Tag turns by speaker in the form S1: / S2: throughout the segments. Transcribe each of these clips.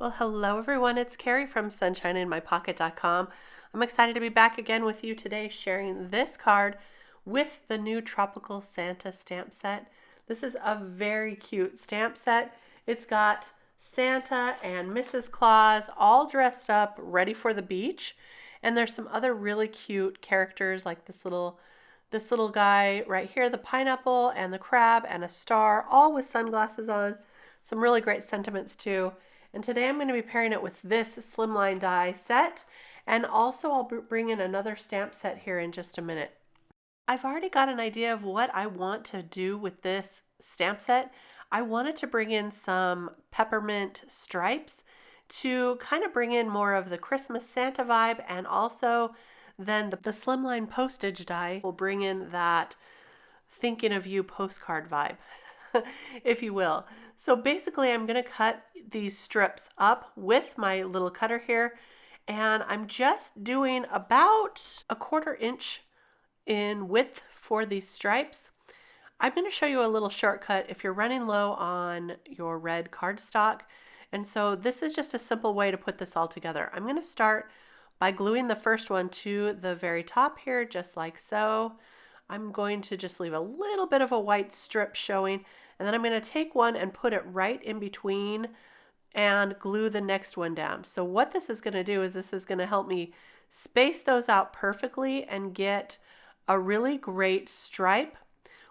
S1: Well, hello everyone, it's Kari from sunshineinmypocket.com. I'm excited to be back again with you today sharing this card with the new Tropical Santa stamp set. This is a very cute stamp set. It's got Santa and Mrs. Claus all dressed up, ready for the beach. And there's some other really cute characters like this little guy right here, the pineapple and the crab and a star, all with sunglasses on. Some really great sentiments too. And today I'm going to be pairing it with this slimline die set, and also I'll bring in another stamp set here in just a minute. I've already got an idea of what I want to do with this stamp set. I wanted to bring in some peppermint stripes to kind of bring in more of the Christmas Santa vibe, and also then the slimline postage die will bring in that thinking of you postcard vibe, if you will. So basically I'm going to cut these strips up with my little cutter here, and I'm just doing about a 1/4 inch in width for these stripes. I'm going to show you a little shortcut if you're running low on your red cardstock. And so this is just a simple way to put this all together. I'm going to start by gluing the first one to the very top here, just like so. I'm going to just leave a little bit of a white strip showing, and then I'm going to take one and put it right in between and glue the next one down. So what this is going to do is this is going to help me space those out perfectly and get a really great stripe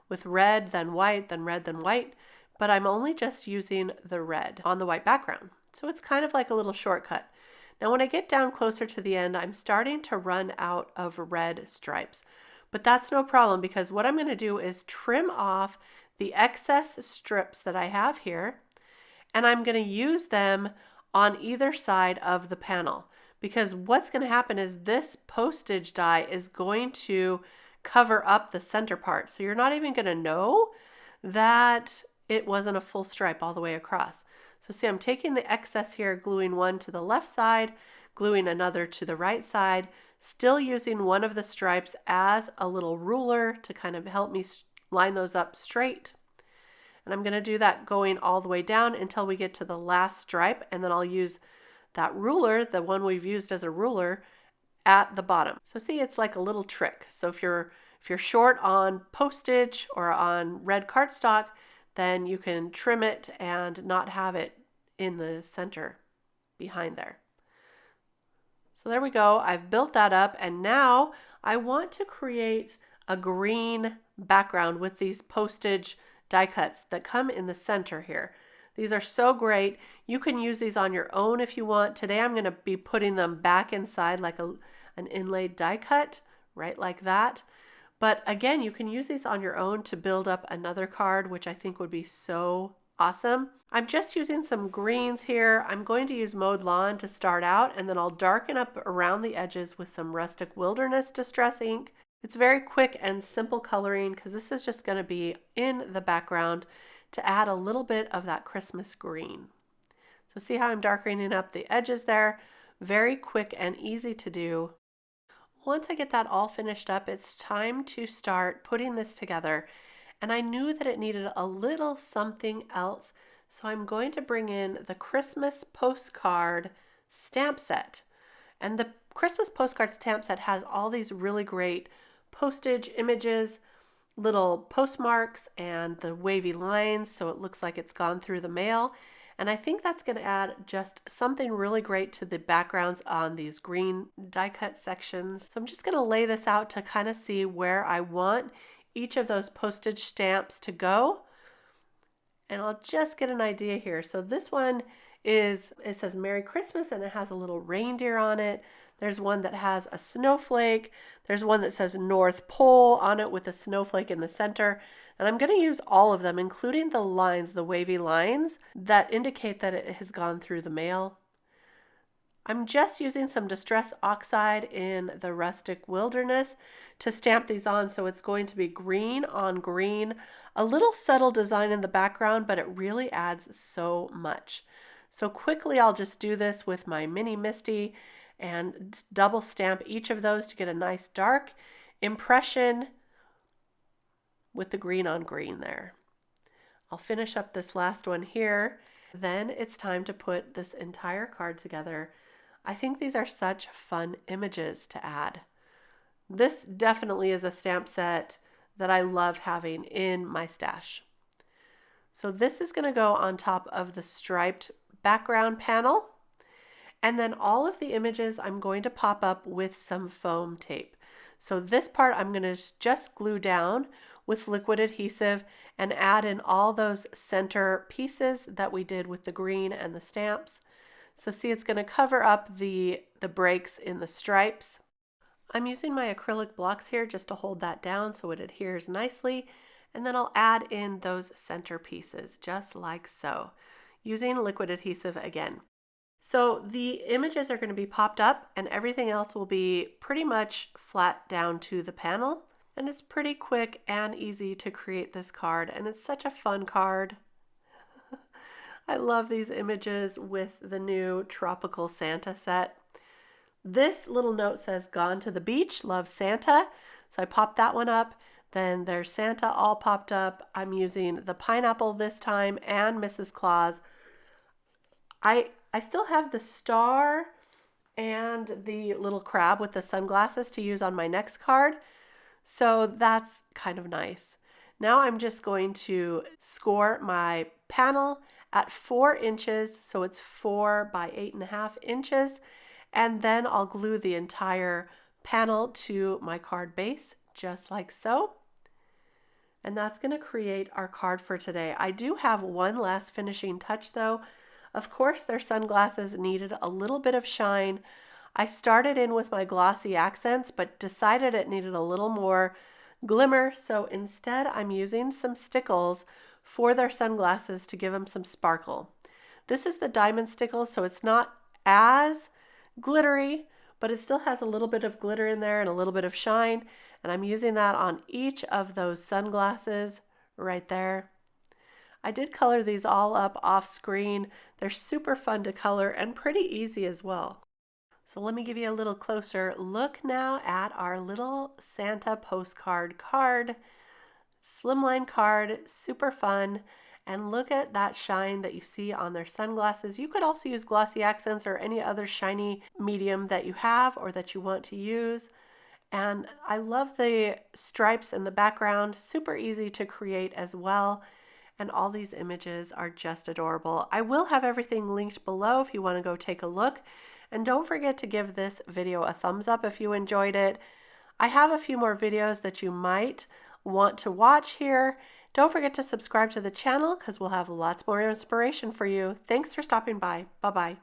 S1: with red, then white, then red, then white, but I'm only just using the red on the white background. So it's kind of like a little shortcut. Now when I get down closer to the end, I'm starting to run out of red stripes. But that's no problem, because what I'm going to do is trim off the excess strips that I have here, and I'm going to use them on either side of the panel, because what's going to happen is this postage die is going to cover up the center part. So you're not even going to know that it wasn't a full stripe all the way across. So see, I'm taking the excess here, gluing one to the left side, gluing another to the right side, still using one of the stripes as a little ruler to kind of help me line those up straight. And I'm going to do that going all the way down until we get to the last stripe, and then I'll use that ruler, the one we've used as a ruler, at the bottom. So see, it's like a little trick. So if you're short on postage or on red cardstock, then you can trim it and not have it in the center behind there. So there we go. I've built that up, and now I want to create a green background with these postage die cuts that come in the center here. These are so great. You can use these on your own if you want. Today I'm going to be putting them back inside like an inlaid die cut, right like that. But again, you can use these on your own to build up another card, which I think would be so awesome. I'm just using some greens here. I'm going to use Mowed Lawn to start out, and then I'll darken up around the edges with some Rustic Wilderness Distress ink. It's very quick and simple coloring, because this is just going to be in the background to add a little bit of that Christmas green. So see how I'm darkening up the edges there? Very quick and easy to do. Once I get that all finished up, it's time to start putting this together. And I knew that it needed a little something else, so I'm going to bring in the Christmas postcard stamp set. And the Christmas postcard stamp set has all these really great postage images, little postmarks, and the wavy lines, so it looks like it's gone through the mail. And I think that's going to add just something really great to the backgrounds on these green die cut sections. So I'm just going to lay this out to kind of see where I want each of those postage stamps to go. And I'll just get an idea here. So this one it says Merry Christmas, and it has a little reindeer on it. There's one that has a snowflake. There's one that says North Pole on it with a snowflake in the center. And I'm going to use all of them, including the lines, the wavy lines that indicate that it has gone through the mail. I'm just using some Distress Oxide in the Rustic Wilderness to stamp these on, so it's going to be green on green. A little subtle design in the background, but it really adds so much. So quickly I'll just do this with my mini MISTI and double stamp each of those to get a nice dark impression with the green on green there. I'll finish up this last one here. then it's time to put this entire card together. I think these are such fun images to add. This definitely is a stamp set that I love having in my stash. So this is going to go on top of the striped background panel. And then all of the images I'm going to pop up with some foam tape. So this part I'm going to just glue down with liquid adhesive and add in all those center pieces that we did with the green and the stamps. So see, it's going to cover up the breaks in the stripes. I'm using my acrylic blocks here just to hold that down so it adheres nicely. And then I'll add in those center pieces just like so, using liquid adhesive again. So the images are going to be popped up and everything else will be pretty much flat down to the panel. And it's pretty quick and easy to create this card, and it's such a fun card. I love these images with the new Tropical Santa set. This little note says, "Gone to the beach, love Santa." So I popped that one up. Then there's Santa all popped up. I'm using the pineapple this time and Mrs. Claus. I still have the star and the little crab with the sunglasses to use on my next card. So that's kind of nice. Now I'm just going to score my panel at 4 inches. So it's 4 by 8.5 inches. And then I'll glue the entire panel to my card base, just like so. And that's going to create our card for today. I do have one last finishing touch though. Of course, their sunglasses needed a little bit of shine. I started in with my glossy accents, but decided it needed a little more glimmer. So instead, I'm using some Stickles for their sunglasses to give them some sparkle. This is the diamond Stickles, so it's not as glittery, but it still has a little bit of glitter in there and a little bit of shine. And I'm using that on each of those sunglasses right there. I did color these all up off screen. They're super fun to color and pretty easy as well. So let me give you a little closer look now at our little Santa postcard card. Slimline card, super fun. And look at that shine that you see on their sunglasses. You could also use glossy accents or any other shiny medium that you have or that you want to use. And I love the stripes in the background, super easy to create as well. And all these images are just adorable. I will have everything linked below if you want to go take a look. And don't forget to give this video a thumbs up if you enjoyed it. I have a few more videos that you might want to watch here. Don't forget to subscribe to the channel because we'll have lots more inspiration for you. Thanks for stopping by. Bye-bye.